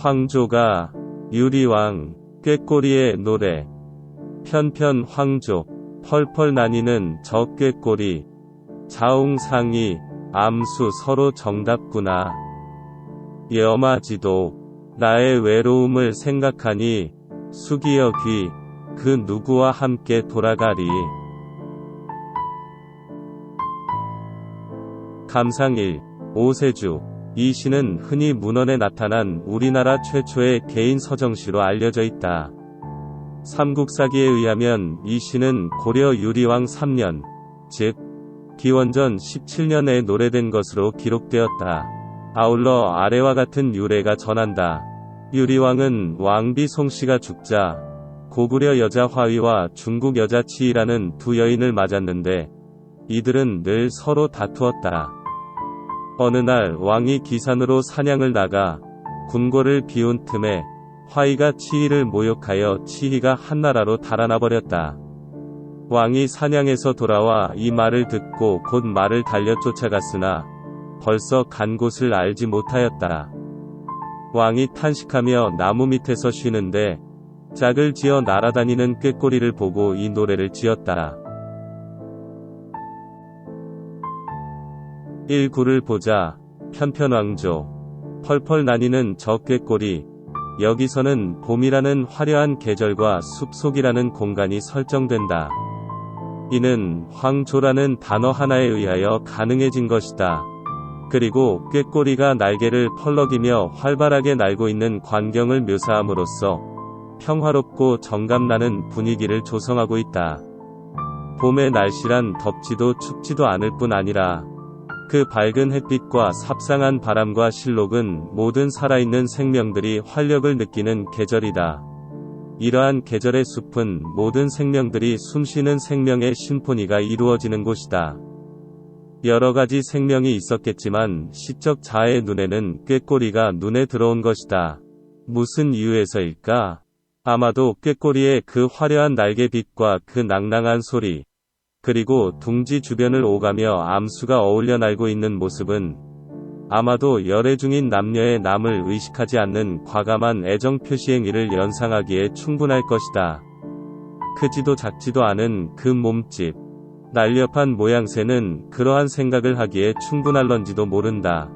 황조가 유리왕 꾀꼬리의 노래. 편편 황조 펄펄 나뉘는 저 꾀꼬리. 자웅상이 암수 서로 정답구나. 염아지도 나의 외로움을 생각하니 숙이어 귀 그 누구와 함께 돌아가리. 감상일 오세주. 이 시는 흔히 문헌에 나타난 우리나라 최초의 개인 서정시로 알려져 있다. 삼국사기에 의하면 이 시는 고려 유리왕 3년, 즉 기원전 17년에 노래된 것으로 기록되었다. 아울러 아래와 같은 유래가 전한다. 유리왕은 왕비 송씨가 죽자 고구려 여자 화위와 중국 여자 치이라는 두 여인을 맞았는데 이들은 늘 서로 다투었다. 어느 날 왕이 기산으로 사냥을 나가 궁궐을 비운 틈에 화이가 치이를 모욕하여 치이가 한나라로 달아나 버렸다. 왕이 사냥에서 돌아와 이 말을 듣고 곧 말을 달려 쫓아갔으나 벌써 간 곳을 알지 못하였다. 왕이 탄식하며 나무 밑에서 쉬는데 짝을 지어 날아다니는 꾀꼬리를 보고 이 노래를 지었다. 1구를 보자. 편편왕조 펄펄 나뉘는 저 꾀꼬리. 여기서는 봄이라는 화려한 계절과 숲속이라는 공간이 설정된다. 이는 황조라는 단어 하나에 의하여 가능해진 것이다. 그리고 꾀꼬리가 날개를 펄럭이며 활발하게 날고 있는 광경을 묘사함으로써 평화롭고 정감나는 분위기를 조성하고 있다. 봄의 날씨란 덥지도 춥지도 않을 뿐 아니라 그 밝은 햇빛과 삽상한 바람과 실록은 모든 살아있는 생명들이 활력을 느끼는 계절이다. 이러한 계절의 숲은 모든 생명들이 숨쉬는 생명의 심포니가 이루어지는 곳이다. 여러 가지 생명이 있었겠지만 시적 자아의 눈에는 꾀꼬리가 눈에 들어온 것이다. 무슨 이유에서일까? 아마도 꾀꼬리의 그 화려한 날개빛과 그 낭낭한 소리, 그리고 둥지 주변을 오가며 암수가 어울려 날고 있는 모습은 아마도 열애 중인 남녀의 남을 의식하지 않는 과감한 애정 표시 행위를 연상하기에 충분할 것이다. 크지도 작지도 않은 그 몸집, 날렵한 모양새는 그러한 생각을 하기에 충분할런지도 모른다.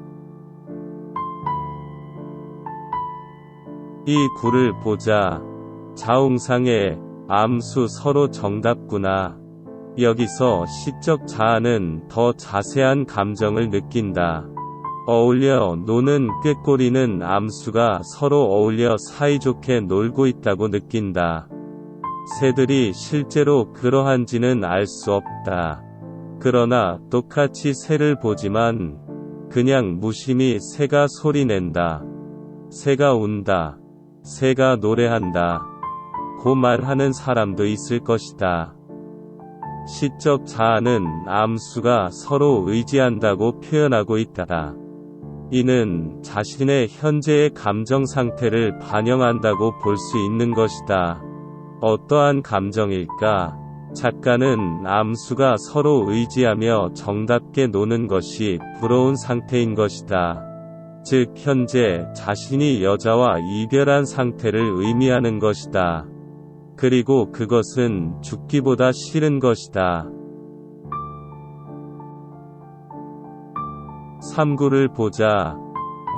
이 구를 보자. 자웅상의 암수 서로 정답구나. 여기서 시적 자아는 더 자세한 감정을 느낀다. 어울려 노는 꾀꼬리는 암수가 서로 어울려 사이좋게 놀고 있다고 느낀다. 새들이 실제로 그러한지는 알 수 없다. 그러나 똑같이 새를 보지만 그냥 무심히 새가 소리낸다. 새가 운다. 새가 노래한다. 고 말하는 사람도 있을 것이다. 시적 자아는 암수가 서로 의지한다고 표현하고 있다. 이는 자신의 현재의 감정 상태를 반영한다고 볼 수 있는 것이다. 어떠한 감정일까? 작가는 암수가 서로 의지하며 정답게 노는 것이 부러운 상태인 것이다. 즉 현재 자신이 여자와 이별한 상태를 의미하는 것이다. 그리고 그것은 죽기보다 싫은 것이다. 3구를 보자.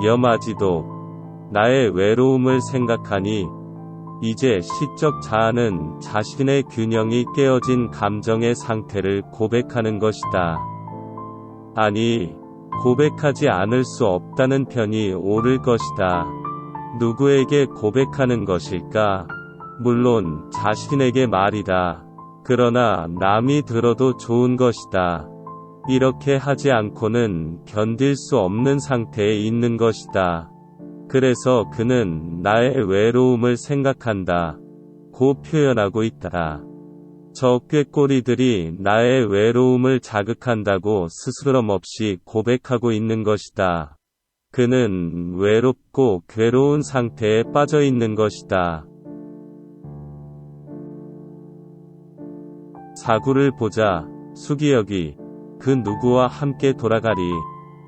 염아지도 나의 외로움을 생각하니. 이제 시적 자아는 자신의 균형이 깨어진 감정의 상태를 고백하는 것이다. 아니, 고백하지 않을 수 없다는 편이 옳을 것이다. 누구에게 고백하는 것일까? 물론 자신에게 말이다. 그러나 남이 들어도 좋은 것이다. 이렇게 하지 않고는 견딜 수 없는 상태에 있는 것이다. 그래서 그는 나의 외로움을 생각한다. 고 표현하고 있다. 저 꾀꼬리들이 나의 외로움을 자극한다고 스스럼없이 고백하고 있는 것이다. 그는 외롭고 괴로운 상태에 빠져 있는 것이다. 4구를 보자. 수기여기 그 누구와 함께 돌아가리.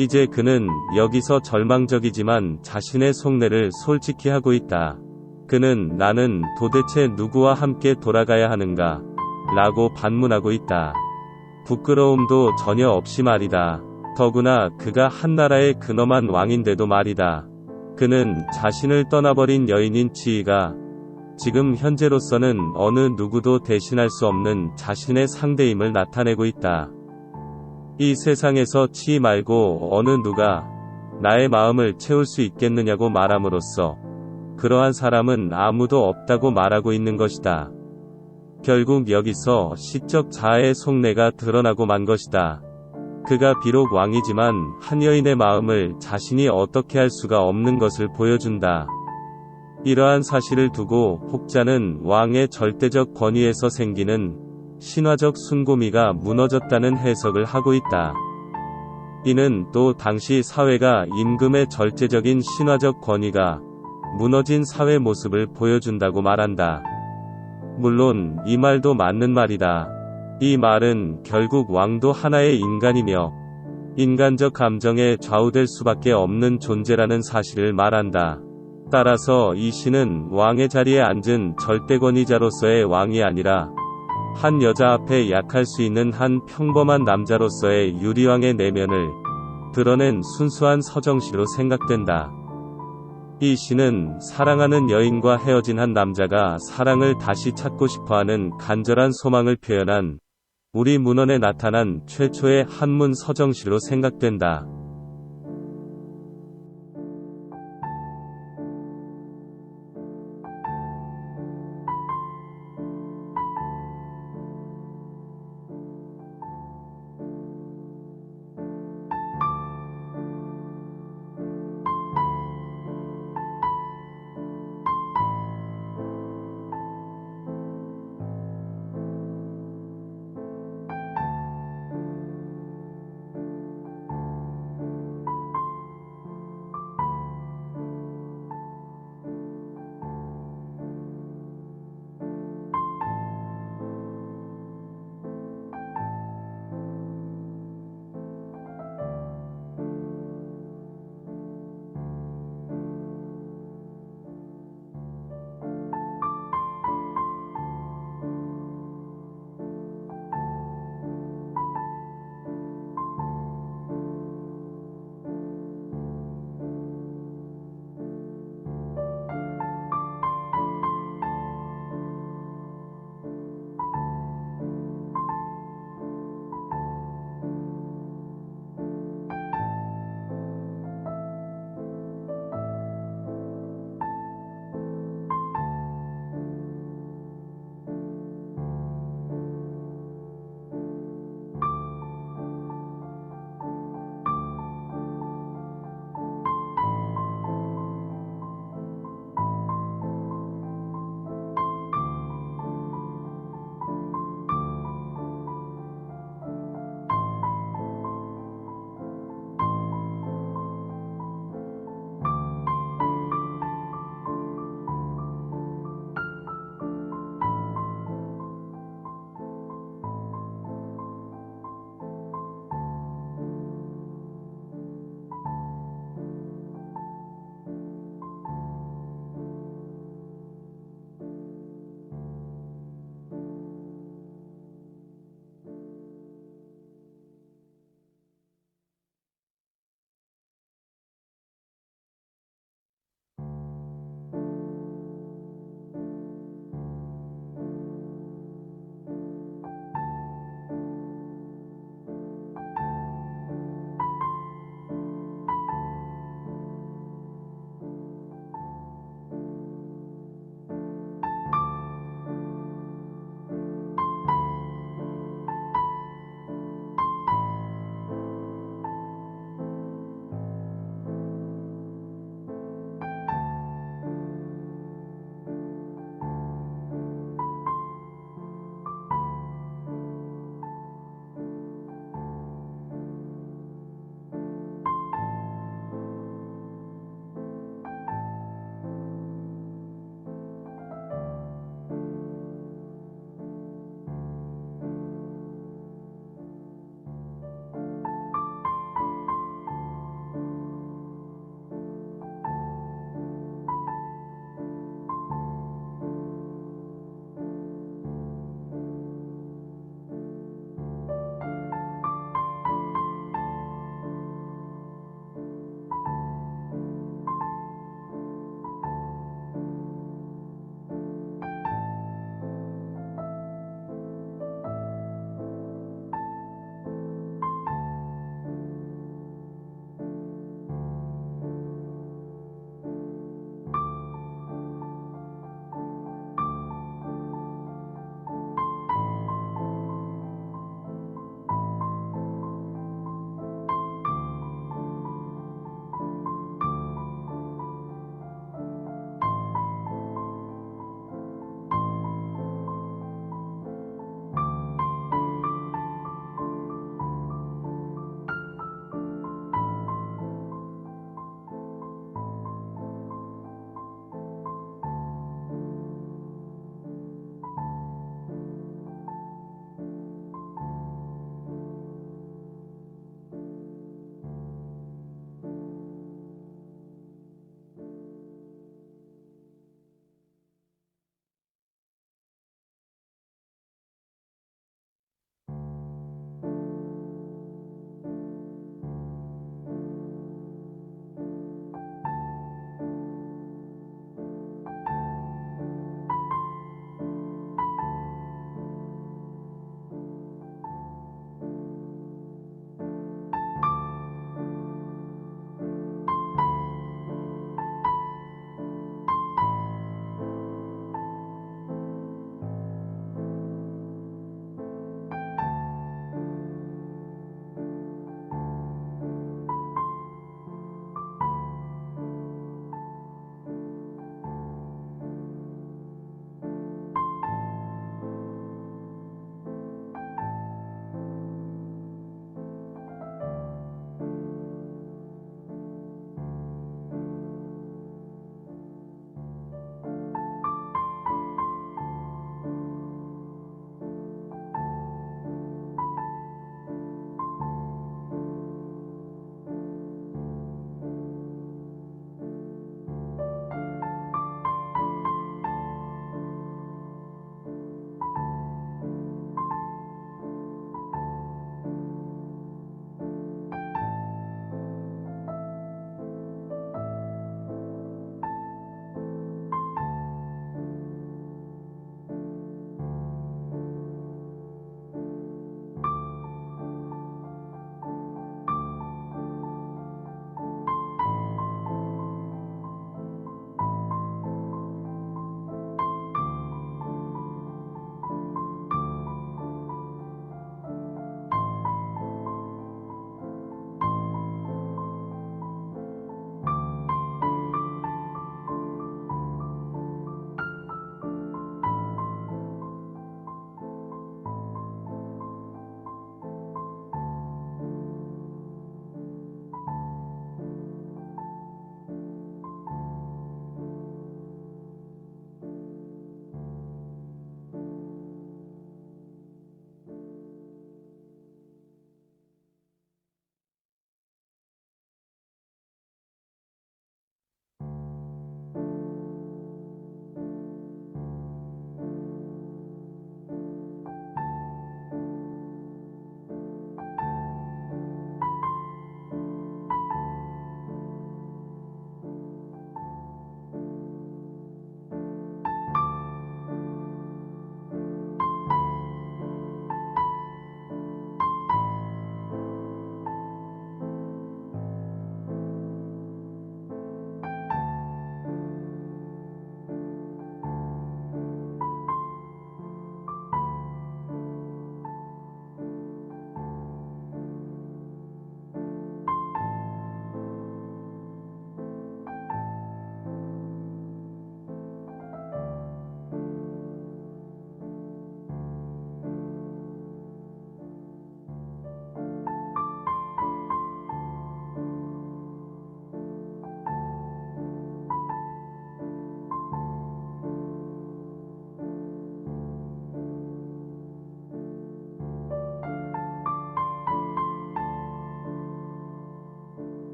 이제 그는 여기서 절망적이지만 자신의 속내를 솔직히 하고 있다. 그는 나는 도대체 누구와 함께 돌아가야 하는가? 라고 반문하고 있다. 부끄러움도 전혀 없이 말이다. 더구나 그가 한 나라의 근엄한 왕인데도 말이다. 그는 자신을 떠나버린 여인인 치이가 지금 현재로서는 어느 누구도 대신할 수 없는 자신의 상대임을 나타내고 있다. 이 세상에서 치이 말고 어느 누가 나의 마음을 채울 수 있겠느냐고 말함으로써 그러한 사람은 아무도 없다고 말하고 있는 것이다. 결국 여기서 시적 자아의 속내가 드러나고 만 것이다. 그가 비록 왕이지만 한 여인의 마음을 자신이 어떻게 할 수가 없는 것을 보여준다. 이러한 사실을 두고 혹자는 왕의 절대적 권위에서 생기는 신화적 순고미가 무너졌다는 해석을 하고 있다. 이는 또 당시 사회가 임금의 절제적인 신화적 권위가 무너진 사회 모습을 보여준다고 말한다. 물론 이 말도 맞는 말이다. 이 말은 결국 왕도 하나의 인간이며 인간적 감정에 좌우될 수밖에 없는 존재라는 사실을 말한다. 따라서 이 시는 왕의 자리에 앉은 절대권위자로서의 왕이 아니라 한 여자 앞에 약할 수 있는 한 평범한 남자로서의 유리왕의 내면을 드러낸 순수한 서정시로 생각된다. 이 시는 사랑하는 여인과 헤어진 한 남자가 사랑을 다시 찾고 싶어하는 간절한 소망을 표현한 우리 문헌에 나타난 최초의 한문 서정시로 생각된다.